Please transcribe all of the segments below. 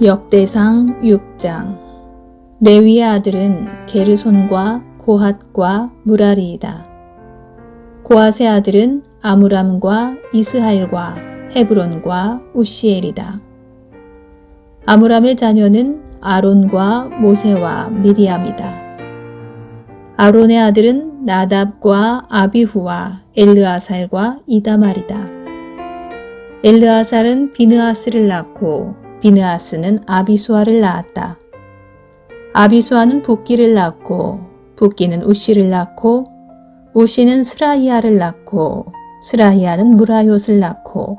역대상 6장. 레위의 아들은 게르손과 고핫과 무라리이다. 고핫의 아들은 아므람과 이스할과 헤브론과 우시엘이다. 아므람의 자녀는 아론과 모세와 미리암이다. 아론의 아들은 나답과 아비후와 엘르아살과 이다말이다. 엘르아살은 비느하스를 낳고 비느하스는 아비수아를 낳았다. 아비수아는 붓기를 낳고 붓기는 우시를 낳고 우시는 스라히아를 낳고 스라히아는 무라요스를 낳고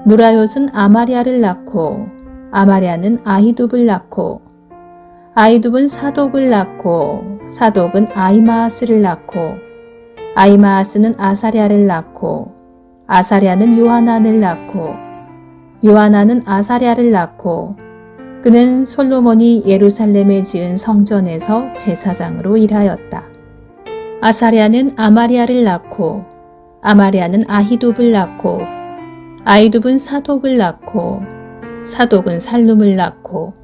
무라요스는 아마리아를 낳고 아마리아는 아히둡을 낳고 아히둡은 사독을 낳고 사독은 아히마아스를 낳고 아히마아스는 아사랴를 낳고 아사랴는 요하난을 낳고 요하난은 아사랴를 낳고 그는 솔로몬이 예루살렘에 지은 성전에서 제사장으로 일하였다. 아사랴는 아마리아를 낳고 아마리아는 아히둡을 낳고 아히둡은 사독을 낳고 사독은 살룸을 낳고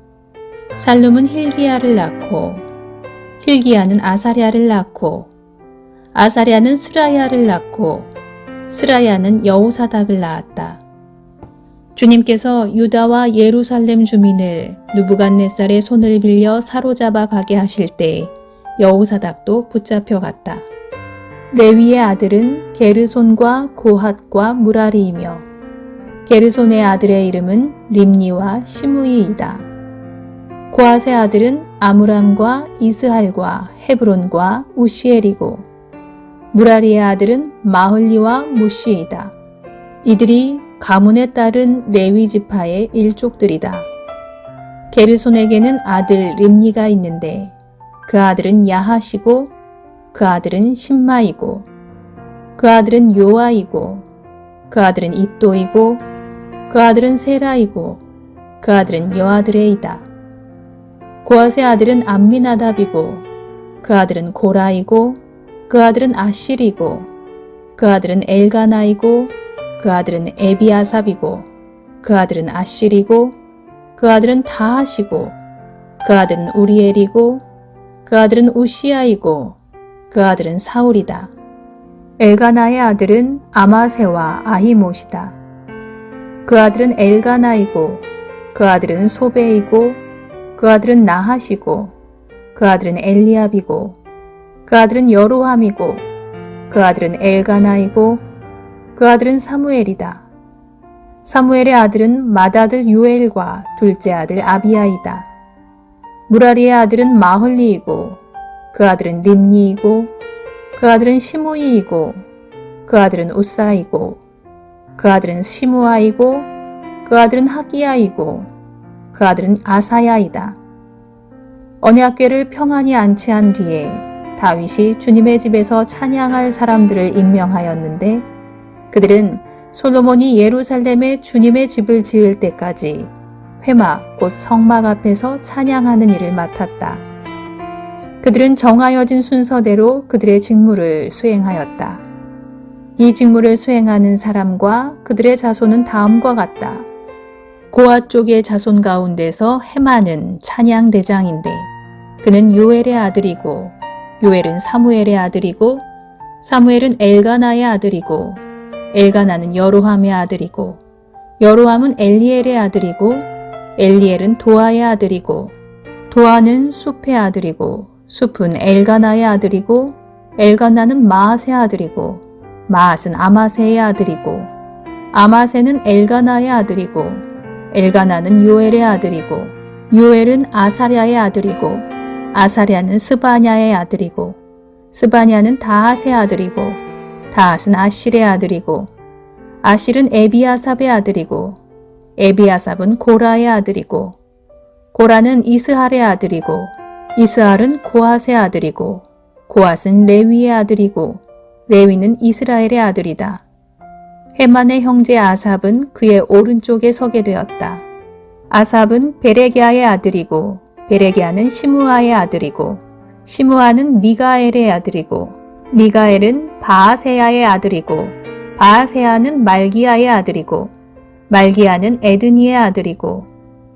살룸은 힐기야를 낳고 힐기야는 아사랴를 낳고 아사랴는 스라야를 낳고 스라야는 여호사닥을 낳았다. 주님께서 유다와 예루살렘 주민을 느부갓네살의 손을 빌려 사로잡아 가게 하실 때 여호사닥도 붙잡혀 갔다. 레위의 아들은 게르손과 고핫과 무라리이며 게르손의 아들의 이름은 림니와 시므이이다. 고핫의 아들은 아므람과 이스할과 헤브론과 우시엘이고 무라리의 아들은 마흘리와 무시이다. 이들이 가문에 따른 레위 지파의 일족들이다. 게르손에게는 아들 림니가 있는데 그 아들은 야핫이고 그 아들은 심마이고 그 아들은 요아이고 그 아들은 이또이고 그 아들은 세라이고 그 아들은 여아드레이다. 고핫의 아들은 암미나답이고 그 아들은 고라이고 그 아들은 아실이고 그 아들은 엘가나이고 그 아들은 에비아삽이고 그 아들은 아실이고 그 아들은 다하시고 그 아들은 우리엘이고 그 아들은 우시아이고 그 아들은 사울이다. 엘가나의 아들은 아마세와 아히못이다. 그 아들은 엘가나이고 그 아들은 소베이고 그 아들은 나하시고 그 아들은 엘리압이고 그 아들은 여로함이고 그 아들은 엘가나이고 그 아들은 사무엘이다. 사무엘의 아들은 맏아들 요엘과 둘째 아들 아비야이다. 무라리의 아들은 마흘리이고 그 아들은 림니이고 그 아들은 시므이이고 그 아들은 우사이고 그 아들은 시므아이고 그 아들은 하기야이고 그 아들은 아사야이다. 언약궤를 평안히 안치한 뒤에 다윗이 주님의 집에서 찬양할 사람들을 임명하였는데 그들은 솔로몬이 예루살렘에 주님의 집을 지을 때까지 회막 곧 성막 앞에서 찬양하는 일을 맡았다. 그들은 정하여진 순서대로 그들의 직무를 수행하였다. 이 직무를 수행하는 사람과 그들의 자손은 다음과 같다. 고핫 쪽의 자손 가운데서 헤만은 찬양 대장인데 그는 요엘의 아들이고 요엘은 사무엘의 아들이고 사무엘은 엘가나의 아들이고 엘가나는 여로함의 아들이고 여로함은 엘리엘의 아들이고 엘리엘은 도아의 아들이고 도아는 숲의 아들이고 숲은 엘가나의 아들이고 엘가나는 마앗의 아들이고 마앗은 아마세의 아들이고 아마세는 엘가나의 아들이고 엘가나는 요엘의 아들이고 요엘은 아사랴의 아들이고 아사랴는 스바냐의 아들이고 스바냐는 다핫의 아들이고 다핫은 아실의 아들이고 아실은 에비아삽의 아들이고 에비아삽은 고라의 아들이고 고라는 이스할의 아들이고 이스할은 고핫의 아들이고 고핫은 레위의 아들이고 레위는 이스라엘의 아들이다. 헤만의 형제 아삽은 그의 오른쪽에 서게 되었다. 아삽은 베레기야의 아들이고 베레기야는 시므아의 아들이고 시므아는 미가엘의 아들이고 미가엘은 바아세야의 아들이고 바아세야는 말기야의 아들이고 말기야는 에드니의 아들이고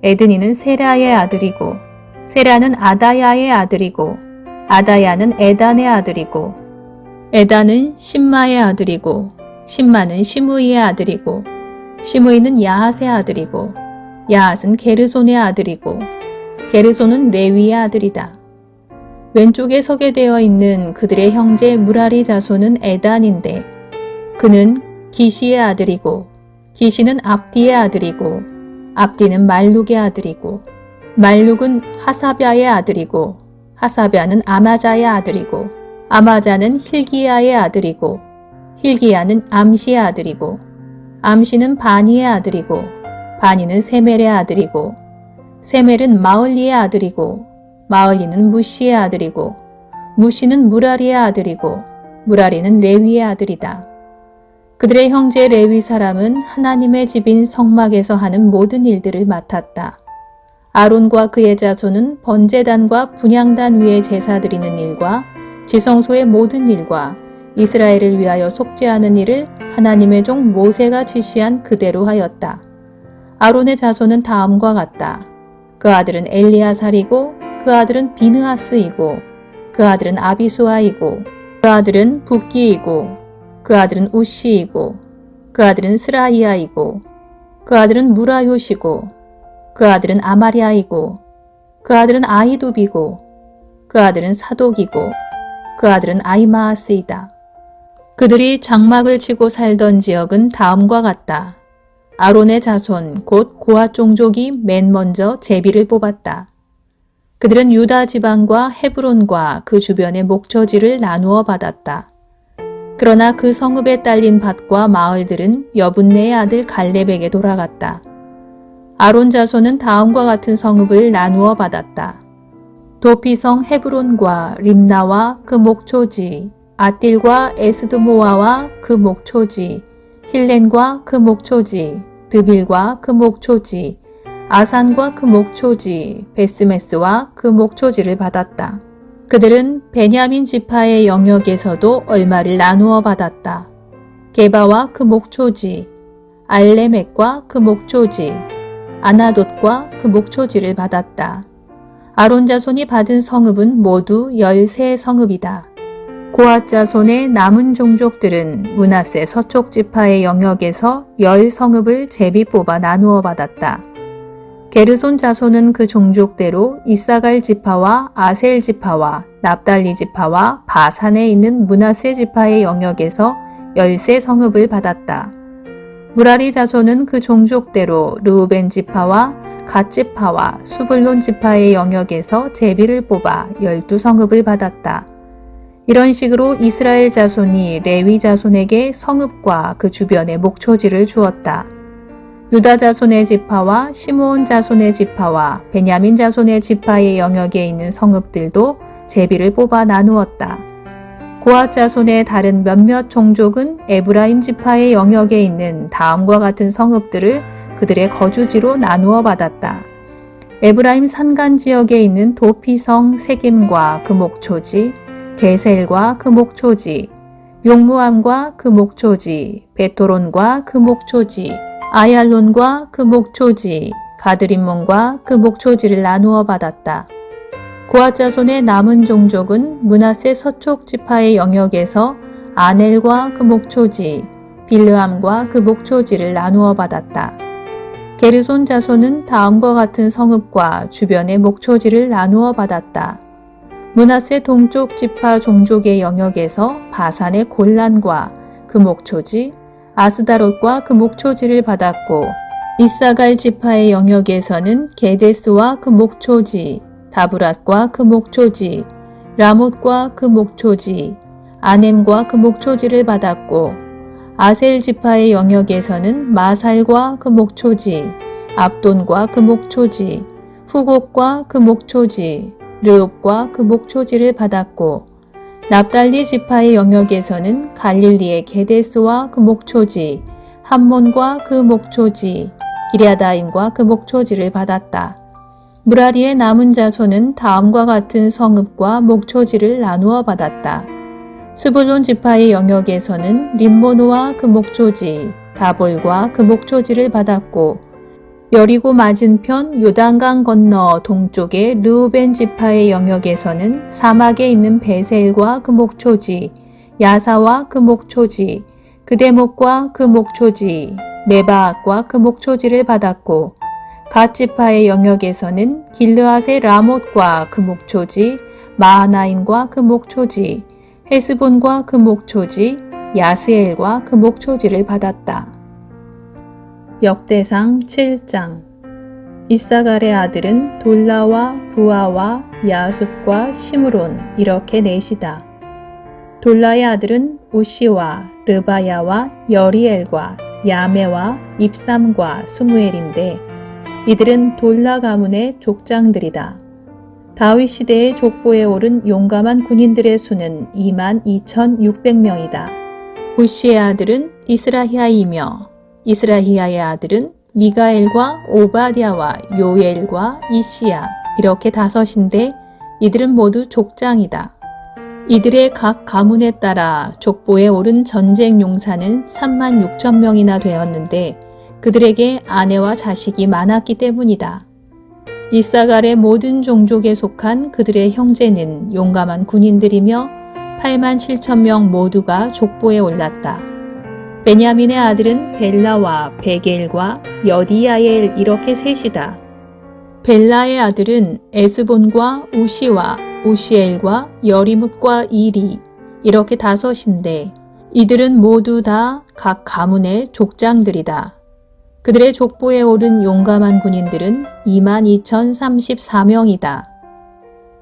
에드니는 세라의 아들이고 세라는 아다야의 아들이고 아다야는 에단의 아들이고 에단은 심마의 아들이고 심마는 시므이의 아들이고 시므이는 야핫의 아들이고 야핫은 게르손의 아들이고 게르손은 레위의 아들이다. 왼쪽에 서게 되어 있는 그들의 형제 무라리 자손은 에단인데 그는 기시의 아들이고 기시는 압디의 아들이고 압디는 말룩의 아들이고 말룩은 하사랴의 아들이고 하사랴는 아마자의 아들이고 아마자는 힐기야의 아들이고 힐기야는 암시의 아들이고 암시는 바니의 아들이고 바니는 세멜의 아들이고 세멜은 마을리의 아들이고 마을리는 무시의 아들이고 무시는 무라리의 아들이고 무라리는 레위의 아들이다. 그들의 형제 레위 사람은 하나님의 집인 성막에서 하는 모든 일들을 맡았다. 아론과 그의 자손은 번제단과 분향단 위에 제사 드리는 일과 지성소의 모든 일과 이스라엘을 위하여 속죄하는 일을 하나님의 종 모세가 지시한 그대로 하였다. 아론의 자손은 다음과 같다. 그 아들은 엘리아살이고 그 아들은 비느하스이고 그 아들은 아비수아이고 그 아들은 붓기이고 그 아들은 우시이고 그 아들은 스라이아이고 그 아들은 무라요시고 그 아들은 아마리아이고 그 아들은 아히두비고 그 아들은 사독이고 그 아들은 아히마아스이다. 그들이 장막을 치고 살던 지역은 다음과 같다. 아론의 자손 곧 고핫 종족이 맨 먼저 제비를 뽑았다. 그들은 유다 지방과 헤브론과 그 주변의 목초지를 나누어 받았다. 그러나 그 성읍에 딸린 밭과 마을들은 여분네의 아들 갈렙에게 돌아갔다. 아론 자손은 다음과 같은 성읍을 나누어 받았다. 도피성 헤브론과 림나와 그 목초지, 아딜과 에스드모아와 그 목초지, 힐렌과 그 목초지, 드빌과 그 목초지, 아산과 그 목초지, 베스메스와 그 목초지를 받았다. 그들은 베냐민 지파의 영역에서도 얼마를 나누어 받았다. 게바와 그 목초지, 알레멕과 그 목초지, 아나돗과 그 목초지를 받았다. 아론 자손이 받은 성읍은 모두 13성읍이다. 고핫 자손의 남은 종족들은 므낫세 서쪽 지파의 영역에서 10성읍을 제비 뽑아 나누어 받았다. 게르손 자손은 그 종족대로 이사갈 지파와 아셀 지파와 납달리 지파와 바산에 있는 므낫세 지파의 영역에서 13성읍을 받았다. 무라리 자손은 그 종족대로 르우벤 지파와 갓 지파와 수불론 지파의 영역에서 제비를 뽑아 12성읍을 받았다. 이런 식으로 이스라엘 자손이 레위 자손에게 성읍과 그 주변의 목초지를 주었다. 유다 자손의 지파와 시므온 자손의 지파와 베냐민 자손의 지파의 영역에 있는 성읍들도 제비를 뽑아 나누었다. 고핫 자손의 다른 몇몇 종족은 에브라임 지파의 영역에 있는 다음과 같은 성읍들을 그들의 거주지로 나누어 받았다. 에브라임 산간 지역에 있는 도피성 세김과 그 목초지, 게셀과 그 목초지, 용무암과 그 목초지, 베토론과 그 목초지, 아얄론과 그 목초지, 가드림몬과 그 목초지를 나누어 받았다. 고핫 자손의 남은 종족은 므낫세 서쪽 지파의 영역에서 아넬과 그 목초지, 빌르암과 그 목초지를 나누어 받았다. 게르손 자손은 다음과 같은 성읍과 주변의 목초지를 나누어 받았다. 므낫세 동쪽 지파 종족의 영역에서 바산의 골란과 그 목초지, 아스다롯과 그 목초지를 받았고 이사갈 지파의 영역에서는 게데스와 그 목초지, 다브랏과 그 목초지, 라못과 그 목초지, 아넴과 그 목초지를 받았고 아셀 지파의 영역에서는 마살과 그 목초지, 압돈과 그 목초지, 후곡과 그 목초지, 르읍과 그 목초지를 받았고 납달리 지파의 영역에서는 갈릴리의 게데스와 그 목초지, 함몬과 그 목초지, 기랴다임과 그 목초지를 받았다. 무라리의 남은 자손은 다음과 같은 성읍과 목초지를 나누어 받았다. 스불론 지파의 영역에서는 림모노와 그 목초지, 다볼과 그 목초지를 받았고 여리고 맞은편 요단강 건너 동쪽의 르우벤 지파의 영역에서는 사막에 있는 베셀과 그 목초지, 야사와 그 목초지, 그대목과 그 목초지, 메바앗과 그 목초지를 받았고, 갓 지파의 영역에서는 길르앗의 라못과 그 목초지, 마하나임과 그 목초지, 헤스본과 그 목초지, 야스엘과 그 목초지를 받았다. 역대상 7장. 이사갈의 아들은 돌라와 부아와 야숲과 시므론 이렇게 넷이다. 돌라의 아들은 우시와 르바야와 여리엘과 야메와 입삼과 스무엘인데 이들은 돌라 가문의 족장들이다. 다윗 시대의 족보에 오른 용감한 군인들의 수는 22,600명이다. 우시의 아들은 이스라히아이며 이스라히아의 아들은 미가엘과 오바댜와 요엘과 이시야 이렇게 다섯인데 이들은 모두 족장이다. 이들의 각 가문에 따라 족보에 오른 전쟁 용사는 36,000명이나 되었는데 그들에게 아내와 자식이 많았기 때문이다. 이사갈의 모든 종족에 속한 그들의 형제는 용감한 군인들이며 87,000명 모두가 족보에 올랐다. 베냐민의 아들은 벨라와 베겔과 여디야엘 이렇게 셋이다. 벨라의 아들은 에스본과 우시와 우시엘과 여리뭇과 이리 이렇게 다섯인데 이들은 모두 다 각 가문의 족장들이다. 그들의 족보에 오른 용감한 군인들은 22,034명이다.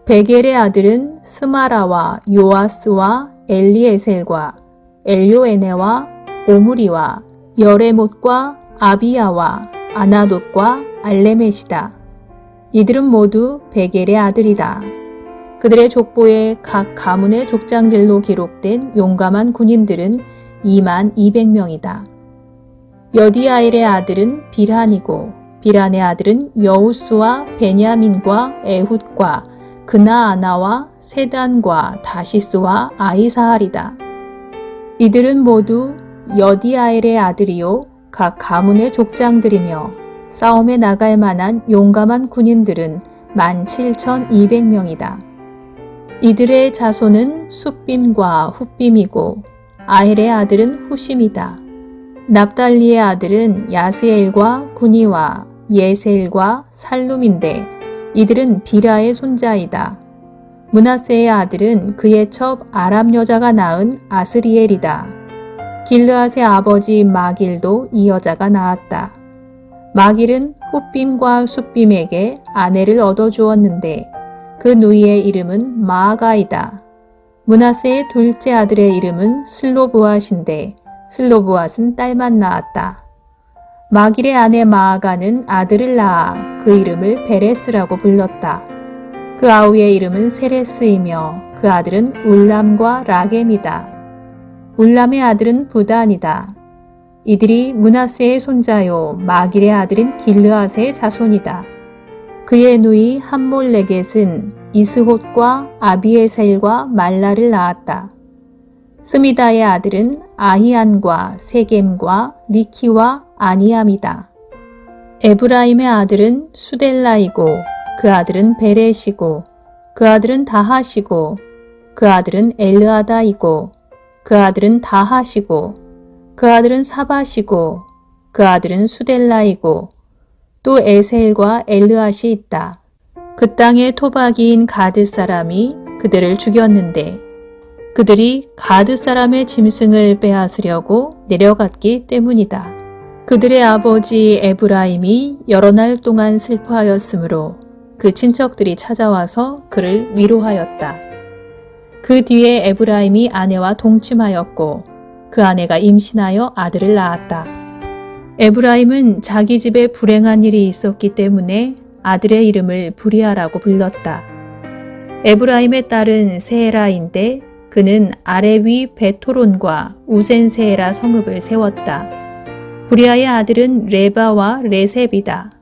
베겔의 아들은 스마라와 요아스와 엘리에셀과 엘요에네와 오므리와 여레못과 아비야와 아나돗과 알레멧이다. 이들은 모두 베겔의 아들이다. 그들의 족보에 각 가문의 족장들로 기록된 용감한 군인들은 22,000명이다. 여디아엘의 아들은 빌한이고 빌한의 아들은 여우스와 베냐민과 에훗과 그나아나와 세단과 다시스와 아이사할이다. 이들은 모두 여디아엘의 아들이요 각 가문의 족장들이며 싸움에 나갈 만한 용감한 군인들은 17,200명이다. 이들의 자손은 숫빔과 훗빔이고 아헬의 아들은 후심이다. 납달리의 아들은 야스엘과 구니와 예셀과 살룸인데 이들은 비라의 손자이다. 므낫세의 아들은 그의 첩 아람 여자가 낳은 아스리엘이다. 길르앗의 아버지 마길도 이 여자가 낳았다. 마길은 훗빔과 숫빔에게 아내를 얻어주었는데 그 누이의 이름은 마아가이다. 므낫세의 둘째 아들의 이름은 슬로브앗인데 슬로브앗은 딸만 낳았다. 마길의 아내 마아가는 아들을 낳아 그 이름을 베레스라고 불렀다. 그 아우의 이름은 세레스이며 그 아들은 울람과 라겜이다. 울람의 아들은 부단이다. 이들이 므낫세의 손자요 마길의 아들인 길르앗의 자손이다. 그의 누이 함몰레겟은 이스톳과 아비에셀과 말라를 낳았다. 스미다의 아들은 아히안과 세겜과 리키와 아니암이다. 에브라임의 아들은 수델라이고 그 아들은 베렛이고 그 아들은 다하시고 그 아들은 엘르아다이고 그 아들은 다하시고 그 아들은 사바시고 그 아들은 수델라이고 또 에셀과 엘르앗이 있다. 그 땅의 토박이인 가드 사람이 그들을 죽였는데 그들이 가드 사람의 짐승을 빼앗으려고 내려갔기 때문이다. 그들의 아버지 에브라임이 여러 날 동안 슬퍼하였으므로 그 친척들이 찾아와서 그를 위로하였다. 그 뒤에 에브라임이 아내와 동침하였고 그 아내가 임신하여 아들을 낳았다. 에브라임은 자기 집에 불행한 일이 있었기 때문에 아들의 이름을 브리아라고 불렀다. 에브라임의 딸은 세에라인데 그는 아레위 베토론과 우센세에라 성읍을 세웠다. 브리아의 아들은 레바와 레셉이다.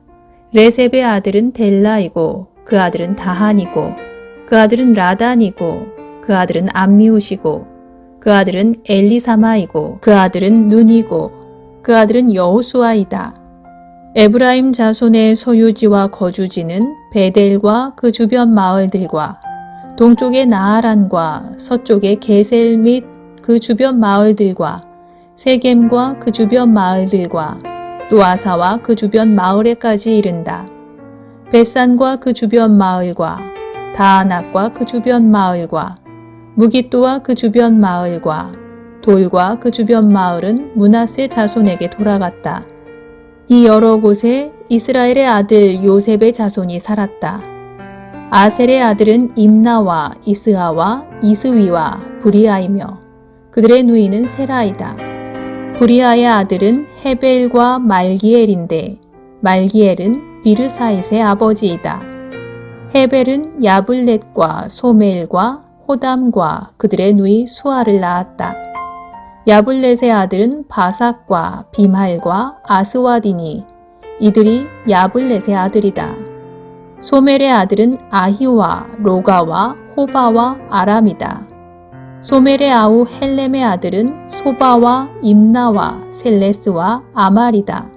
레셉의 아들은 델라이고 그 아들은 다한이고 그 아들은 라단이고 그 아들은 암미우시고 그 아들은 엘리사마이고 그 아들은 눈이고 그 아들은 여호수아이다. 에브라임 자손의 소유지와 거주지는 베델과 그 주변 마을들과 동쪽의 나하란과 서쪽의 게셀 및 그 주변 마을들과 세겜과 그 주변 마을들과 또 아사와 그 주변 마을에까지 이른다. 벳산과 그 주변 마을과 다아낙과 그 주변 마을과 무깃도와 그 주변 마을과 돌과 그 주변 마을은 므낫세 자손에게 돌아갔다. 이 여러 곳에 이스라엘의 아들 요셉의 자손이 살았다. 아셀의 아들은 임나와 이스하와 이스위와 브리아이며 그들의 누이는 세라이다. 브리아의 아들은 헤벨과 말기엘인데 말기엘은 비르사잇의 아버지이다. 헤벨은 야블렛과 소멜과 호담과 그들의 누이 수아를 낳았다. 야블렛의 아들은 바삭과 비말과 아스와디니 이들이 야블렛의 아들이다. 소멜의 아들은 아히와 로가와 호바와 아람이다. 소멜의 아우 헬렘의 아들은 소바와 임나와 셀레스와 아말이다.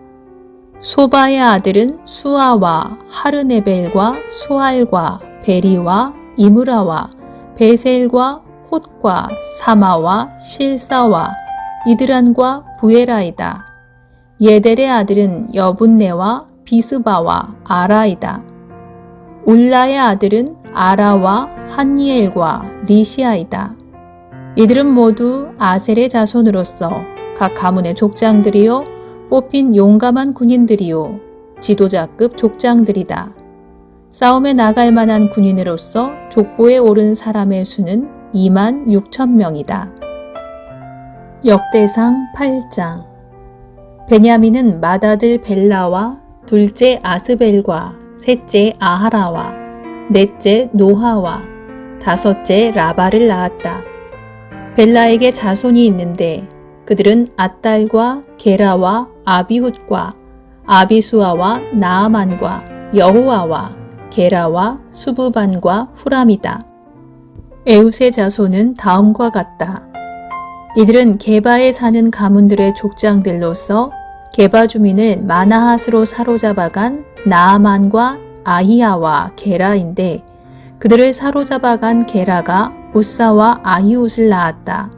소바의 아들은 수아와 하르네벨과 수알과 베리와 이므라와 베셀과 홑과 사마와 실사와 이드란과 부에라이다. 예델의 아들은 여분네와 비스바와 아라이다. 울라의 아들은 아라와 한니엘과 리시아이다. 이들은 모두 아셀의 자손으로서 각 가문의 족장들이요 뽑힌 용감한 군인들이요 지도자급 족장들이다. 싸움에 나갈 만한 군인으로서 족보에 오른 사람의 수는 26,000명이다. 역대상 8장. 베냐민은 맏아들 벨라와 둘째 아스벨과 셋째 아하라와 넷째 노하와 다섯째 라바를 낳았다. 벨라에게 자손이 있는데 그들은 앗달과 게라와 아비훗과 아비수아와 나아만과 여호아와 게라와 수부반과 후람이다. 에웃의 자손은 다음과 같다. 이들은 게바에 사는 가문들의 족장들로서 게바 주민을 마나핫으로 사로잡아간 나아만과 아히야와 게라인데 그들을 사로잡아간 게라가 우사와 아히웃을 낳았다.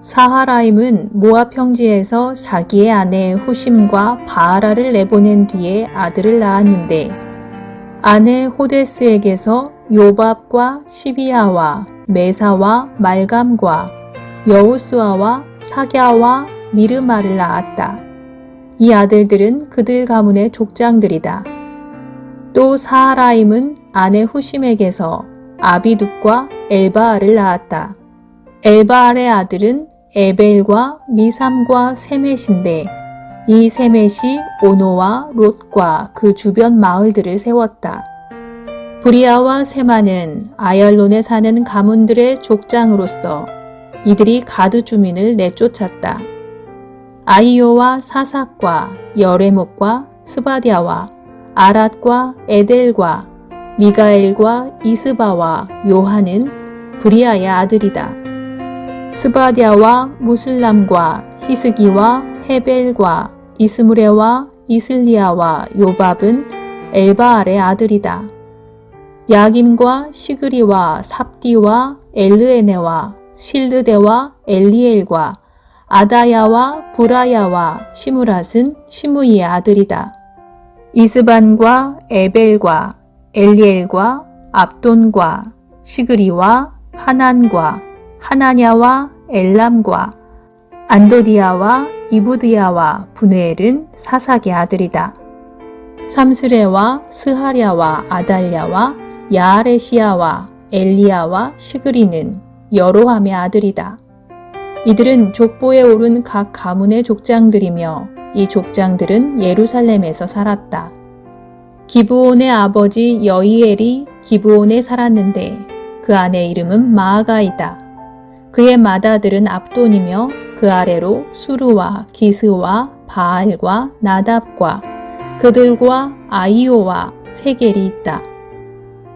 사하라임은 모압 평지에서 자기의 아내 후심과 바아라를 내보낸 뒤에 아들을 낳았는데 아내 호데스에게서 요밥과 시비아와 메사와 말감과 여우수아와 사갸와 미르마를 낳았다. 이 아들들은 그들 가문의 족장들이다. 또 사하라임은 아내 후심에게서 아비둡과 엘바알을 낳았다. 엘바알의 아들은 에벨과 미삼과 세멧인데 이 세멧이 오노와 롯과 그 주변 마을들을 세웠다. 브리아와 세마는 아얄론에 사는 가문들의 족장으로서 이들이 가드 주민을 내쫓았다. 아이오와 사삭과 여레목과 스바디아와 아랏과 에델과 미가엘과 이스바와 요한은 브리아의 아들이다. 스바디아와 무슬람과 히스기와 헤벨과 이스무레와 이슬리아와 요밥은 엘바알의 아들이다. 야김과 시그리와 삽디와 엘르에네와 실드데와 엘리엘과 아다야와 브라야와 시무랏은 시므이의 아들이다. 이스반과 에벨과 엘리엘과 압돈과 시그리와 하난과 하나냐와 엘람과 안도디아와 이부드야와 분회엘은 사삭의 아들이다. 삼스레와 스하랴와 아달랴와 야아레시아와 엘리야와 시그리는 여로함의 아들이다. 이들은 족보에 오른 각 가문의 족장들이며 이 족장들은 예루살렘에서 살았다. 기브온의 아버지 여이엘이 기브온에 살았는데 그 아내 이름은 마아가이다. 그의 맏아들은 압돈이며 그 아래로 수르와 기스와 바알과 나답과 그들과 아이오와 세겔이 있다.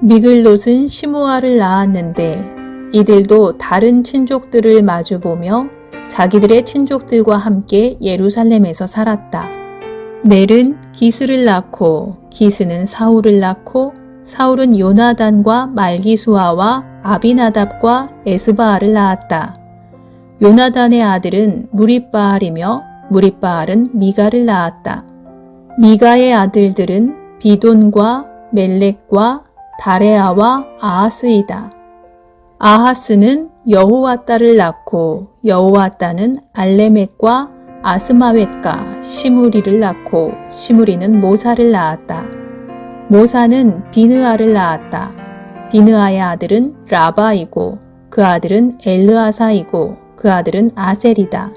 미글롯은 시므아를 낳았는데 이들도 다른 친족들을 마주보며 자기들의 친족들과 함께 예루살렘에서 살았다. 넬은 기스를 낳고 기스는 사울을 낳고 사울은 요나단과 말기수아와 아비나답과 에스바알을 낳았다. 요나단의 아들은 무립바알이며 무립바알은 미가를 낳았다. 미가의 아들들은 비돈과 멜렉과 다레아와 아하스이다. 아하스는 여호와따를 낳고 여호와따는 알레멕과 아스마웻과 시무리를 낳고 시무리는 모사를 낳았다. 모사는 비느아를 낳았다. 비느아의 아들은 라바이고 그 아들은 엘르아사이고 그 아들은 아셀이다.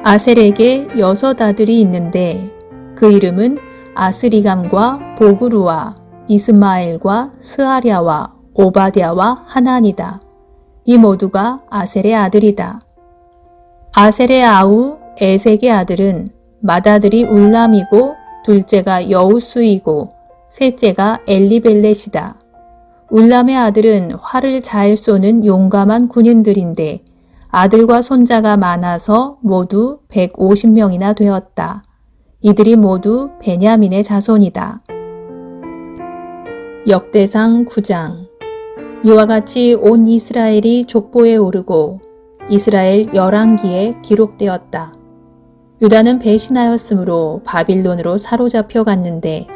아셀에게 6 아들이 있는데 그 이름은 아스리감과 보그루와 이스마엘과 스아랴와 오바댜와 하난이다. 이 모두가 아셀의 아들이다. 아셀의 아우 에색의 아들은 맏아들이 울람이고 둘째가 여우스이고 셋째가 엘리벨렛이다. 울람의 아들은 활을 잘 쏘는 용감한 군인들인데 아들과 손자가 많아서 모두 150명이나 되었다. 이들이 모두 베냐민의 자손이다. 역대상 9장. 이와 같이 온 이스라엘이 족보에 오르고 이스라엘 열왕기에 기록되었다. 유다는 배신하였으므로 바빌론으로 사로잡혀 갔는데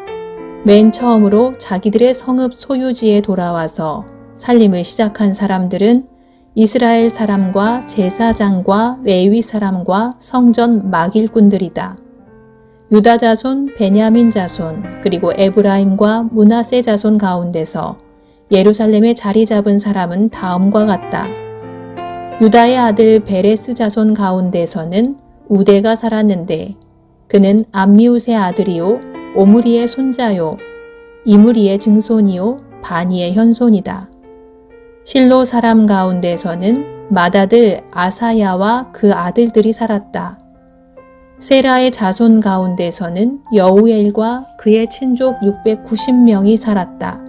맨 처음으로 자기들의 성읍 소유지에 돌아와서 살림을 시작한 사람들은 이스라엘 사람과 제사장과 레위 사람과 성전 막일꾼들이다. 유다 자손, 베냐민 자손, 그리고 에브라임과 므낫세 자손 가운데서 예루살렘에 자리 잡은 사람은 다음과 같다. 유다의 아들 베레스 자손 가운데서는 우데가 살았는데 그는 암미웃의 아들이요 오므리의 손자요 이므리의 증손이요 바니의 현손이다. 실로 사람 가운데서는 맏아들 아사야와 그 아들들이 살았다. 세라의 자손 가운데서는 여우엘과 그의 친족 690명이 살았다.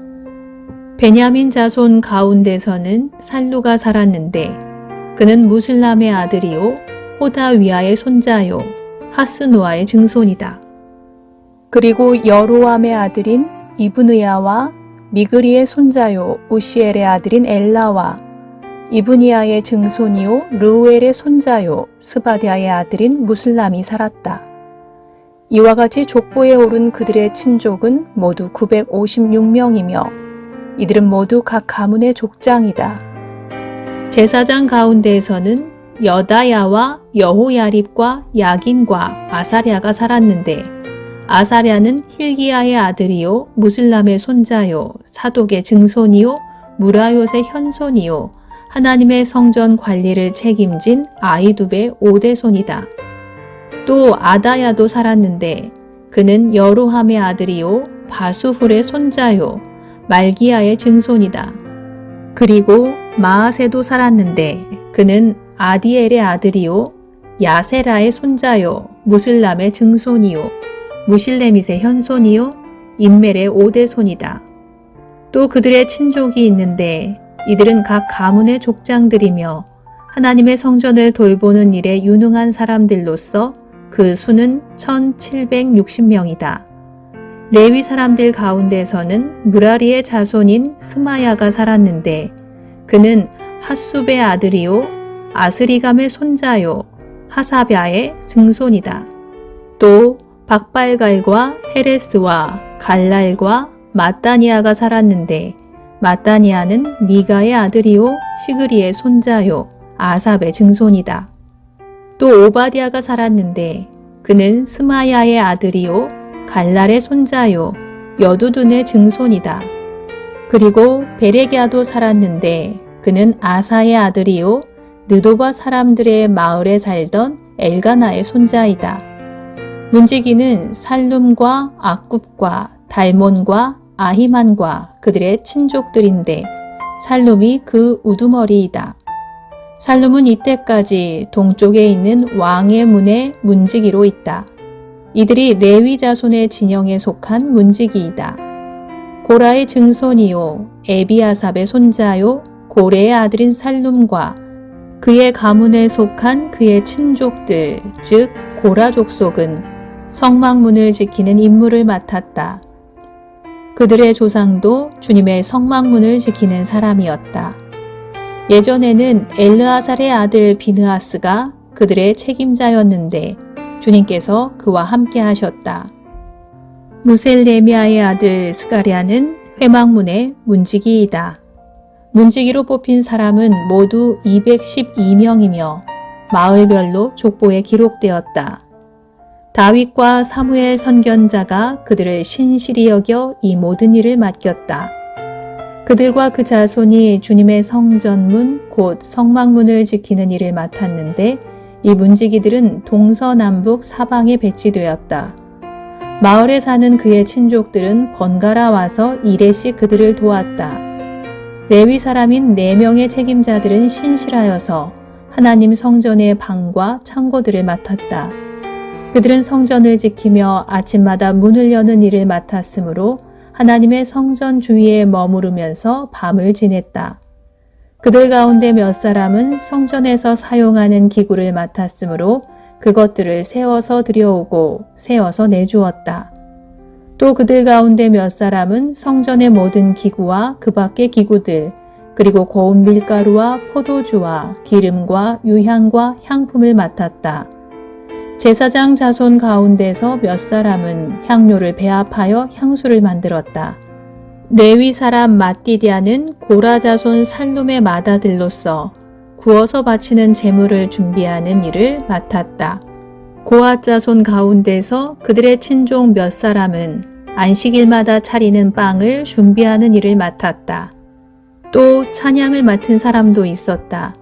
베냐민 자손 가운데서는 살루가 살았는데 그는 무슬람의 아들이요 호다위아의 손자요 하스노아의 증손이다. 그리고 여로암의 아들인 이브느야와 미그리의 손자요 우시엘의 아들인 엘라와 이브니아의 증손이요 르우엘의 손자요 스바디아의 아들인 무슬람이 살았다. 이와 같이 족보에 오른 그들의 친족은 모두 956명이며 이들은 모두 각 가문의 족장이다. 제사장 가운데에서는 여다야와 여호야립과 야긴과 아사랴가 살았는데 아사랴는 힐기야의 아들이요 무슬람의 손자요 사독의 증손이요 무라요의 현손이요 하나님의 성전 관리를 책임진 아이두베의 5대손이다. 또 아다야도 살았는데 그는 여로함의 아들이요 바수훌의 손자요 말기야의 증손이다. 그리고 마아세도 살았는데 그는 아디엘의 아들이요 야세라의 손자요 무슬람의 증손이요 무실레밋의 현손이요 임멜의 5대손이다. 또 그들의 친족이 있는데 이들은 각 가문의 족장들이며 하나님의 성전을 돌보는 일에 유능한 사람들로서 그 수는 1760명이다. 레위 사람들 가운데서는 무라리의 자손인 스마야가 살았는데 그는 핫숲의 아들이요 아스리감의 손자요 하사랴의 증손이다. 또 박발갈과 헤레스와 갈랄과 마따니아가 살았는데 마따니아는 미가의 아들이요 시그리의 손자요 아삽의 증손이다. 또 오바댜가 살았는데 그는 스마야의 아들이요 갈랄의 손자요 여두둔의 증손이다. 그리고 베레기야도 살았는데 그는 아사의 아들이요 느도바 사람들의 마을에 살던 엘가나의 손자이다. 문지기는 살룸과 악굽과 달몬과 아히만과 그들의 친족들인데 살룸이 그 우두머리이다. 살룸은 이때까지 동쪽에 있는 왕의 문의 문지기로 있다. 이들이 레위 자손의 진영에 속한 문지기이다. 고라의 증손이요 에비아삽의 손자요 고레의 아들인 살룸과 그의 가문에 속한 그의 친족들 즉 고라 족속은 성막문을 지키는 임무를 맡았다. 그들의 조상도 주님의 성막문을 지키는 사람이었다. 예전에는 엘르아살의 아들 비느하스가 그들의 책임자였는데 주님께서 그와 함께 하셨다. 무셀레미아의 아들 스가랴는 회막문의 문지기이다. 문지기로 뽑힌 사람은 모두 212명이며 마을별로 족보에 기록되었다. 다윗과 사무엘 선견자가 그들을 신실히 여겨 이 모든 일을 맡겼다. 그들과 그 자손이 주님의 성전문 곧 성막문을 지키는 일을 맡았는데 이 문지기들은 동서남북 사방에 배치되었다. 마을에 사는 그의 친족들은 번갈아 와서 일회씩 그들을 도왔다. 레위 사람인 4명의 책임자들은 신실하여서 하나님 성전의 방과 창고들을 맡았다. 그들은 성전을 지키며 아침마다 문을 여는 일을 맡았으므로 하나님의 성전 주위에 머무르면서 밤을 지냈다. 그들 가운데 몇 사람은 성전에서 사용하는 기구를 맡았으므로 그것들을 세워서 들여오고 세워서 내주었다. 또 그들 가운데 몇 사람은 성전의 모든 기구와 그 밖의 기구들, 그리고 고운 밀가루와 포도주와 기름과 유향과 향품을 맡았다. 제사장 자손 가운데서 몇 사람은 향료를 배합하여 향수를 만들었다. 레위 사람 마띠디아는 고라 자손 살룸의 맏아들로서 구워서 바치는 제물을 준비하는 일을 맡았다. 고앗 자손 가운데서 그들의 친족 몇 사람은 안식일마다 차리는 빵을 준비하는 일을 맡았다. 또 찬양을 맡은 사람도 있었다.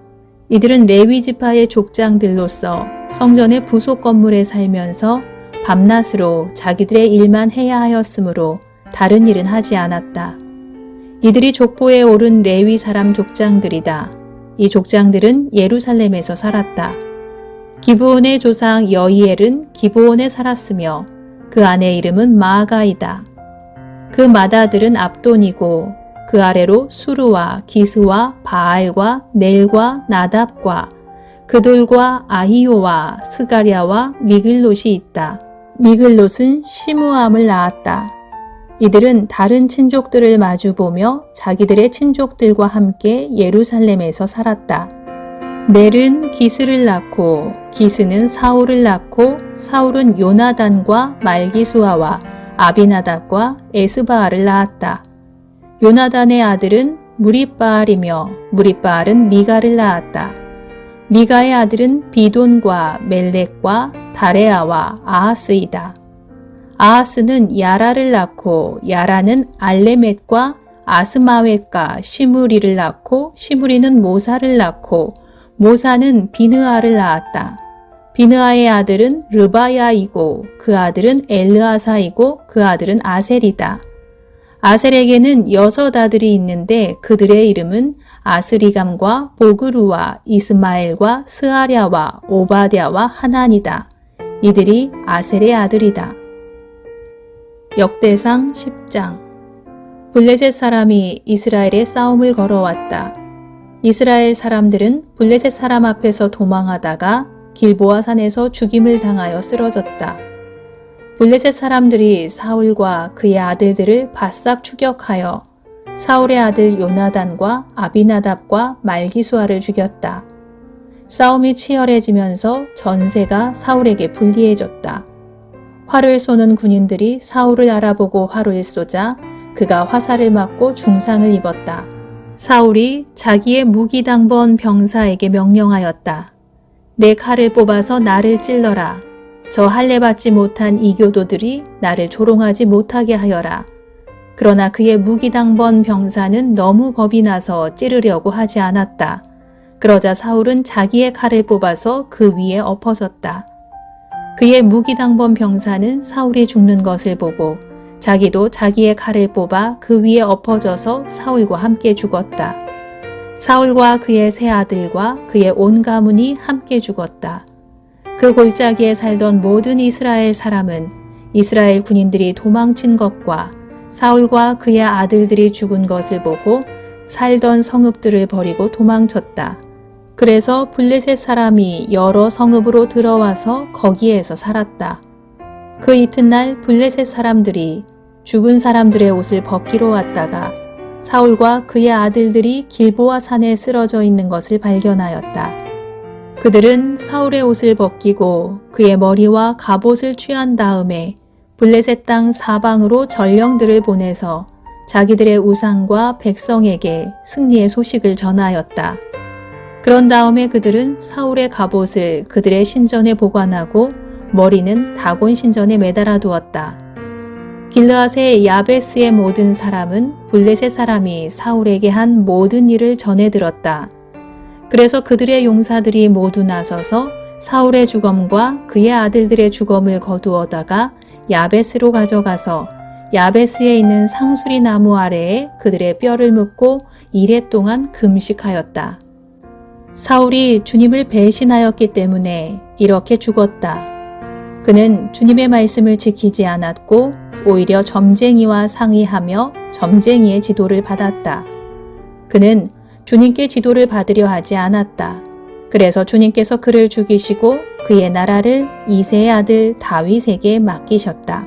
이들은 레위 지파의 족장들로서 성전의 부속 건물에 살면서 밤낮으로 자기들의 일만 해야 하였으므로 다른 일은 하지 않았다. 이들이 족보에 오른 레위 사람 족장들이다. 이 족장들은 예루살렘에서 살았다. 기브온의 조상 여이엘은 기브온에 살았으며 그 아내 이름은 마아가이다. 그 맏아들은 압돈이고 그 아래로 수르와 기스와 바알과 넬과 나답과 그들과 아히요와 스가랴와 미글롯이 있다. 미글롯은 시므암을 낳았다. 이들은 다른 친족들을 마주보며 자기들의 친족들과 함께 예루살렘에서 살았다. 넬은 기스를 낳고 기스는 사울을 낳고 사울은 요나단과 말기수아와 아비나답과 에스바알을 낳았다. 요나단의 아들은 무리바알이며 무리바알은 미가를 낳았다. 미가의 아들은 비돈과 멜렉과 다레아와 아하스이다. 아하스는 야라를 낳고 야라는 알레멧과 아스마웻과 시므리를 낳고 시므리는 모사를 낳고 모사는 비느아를 낳았다. 비느아의 아들은 르바야이고 그 아들은 엘르아사이고 그 아들은 아셀이다. 아셀에게는 6 아들이 있는데 그들의 이름은 아스리감과 보그루와 이스마엘과 스아랴와 오바댜와 하난이다. 이들이 아셀의 아들이다. 역대상 10장. 블레셋 사람이 이스라엘에 싸움을 걸어왔다. 이스라엘 사람들은 블레셋 사람 앞에서 도망하다가 길보아 산에서 죽임을 당하여 쓰러졌다. 블레셋 사람들이 사울과 그의 아들들을 바싹 추격하여 사울의 아들 요나단과 아비나답과 말기수아를 죽였다. 싸움이 치열해지면서 전세가 사울에게 불리해졌다. 활을 쏘는 군인들이 사울을 알아보고 활을 쏘자 그가 화살을 맞고 중상을 입었다. 사울이 자기의 무기당번 병사에게 명령하였다. 내 칼을 뽑아서 나를 찔러라. 저 할례 받지 못한 이교도들이 나를 조롱하지 못하게 하여라. 그러나 그의 무기당번 병사는 너무 겁이 나서 찌르려고 하지 않았다. 그러자 사울은 자기의 칼을 뽑아서 그 위에 엎어졌다. 그의 무기당번 병사는 사울이 죽는 것을 보고 자기도 자기의 칼을 뽑아 그 위에 엎어져서 사울과 함께 죽었다. 사울과 그의 세 아들과 그의 온 가문이 함께 죽었다. 그 골짜기에 살던 모든 이스라엘 사람은 이스라엘 군인들이 도망친 것과 사울과 그의 아들들이 죽은 것을 보고 살던 성읍들을 버리고 도망쳤다. 그래서 블레셋 사람이 여러 성읍으로 들어와서 거기에서 살았다. 그 이튿날 블레셋 사람들이 죽은 사람들의 옷을 벗기러 왔다가 사울과 그의 아들들이 길보아 산에 쓰러져 있는 것을 발견하였다. 그들은 사울의 옷을 벗기고 그의 머리와 갑옷을 취한 다음에 블레셋 땅 사방으로 전령들을 보내서 자기들의 우상과 백성에게 승리의 소식을 전하였다. 그런 다음에 그들은 사울의 갑옷을 그들의 신전에 보관하고 머리는 다곤 신전에 매달아 두었다. 길르앗의 야베스의 모든 사람은 블레셋 사람이 사울에게 한 모든 일을 전해 들었다. 그래서 그들의 용사들이 모두 나서서 사울의 주검과 그의 아들들의 주검을 거두어다가 야베스로 가져가서 야베스에 있는 상수리 나무 아래에 그들의 뼈를 묻고 이레 동안 금식하였다. 사울이 주님을 배신하였기 때문에 이렇게 죽었다. 그는 주님의 말씀을 지키지 않았고 오히려 점쟁이와 상의하며 점쟁이의 지도를 받았다. 그는 주님께 지도를 받으려 하지 않았다. 그래서 주님께서 그를 죽이시고 그의 나라를 이새의 아들 다윗에게 맡기셨다.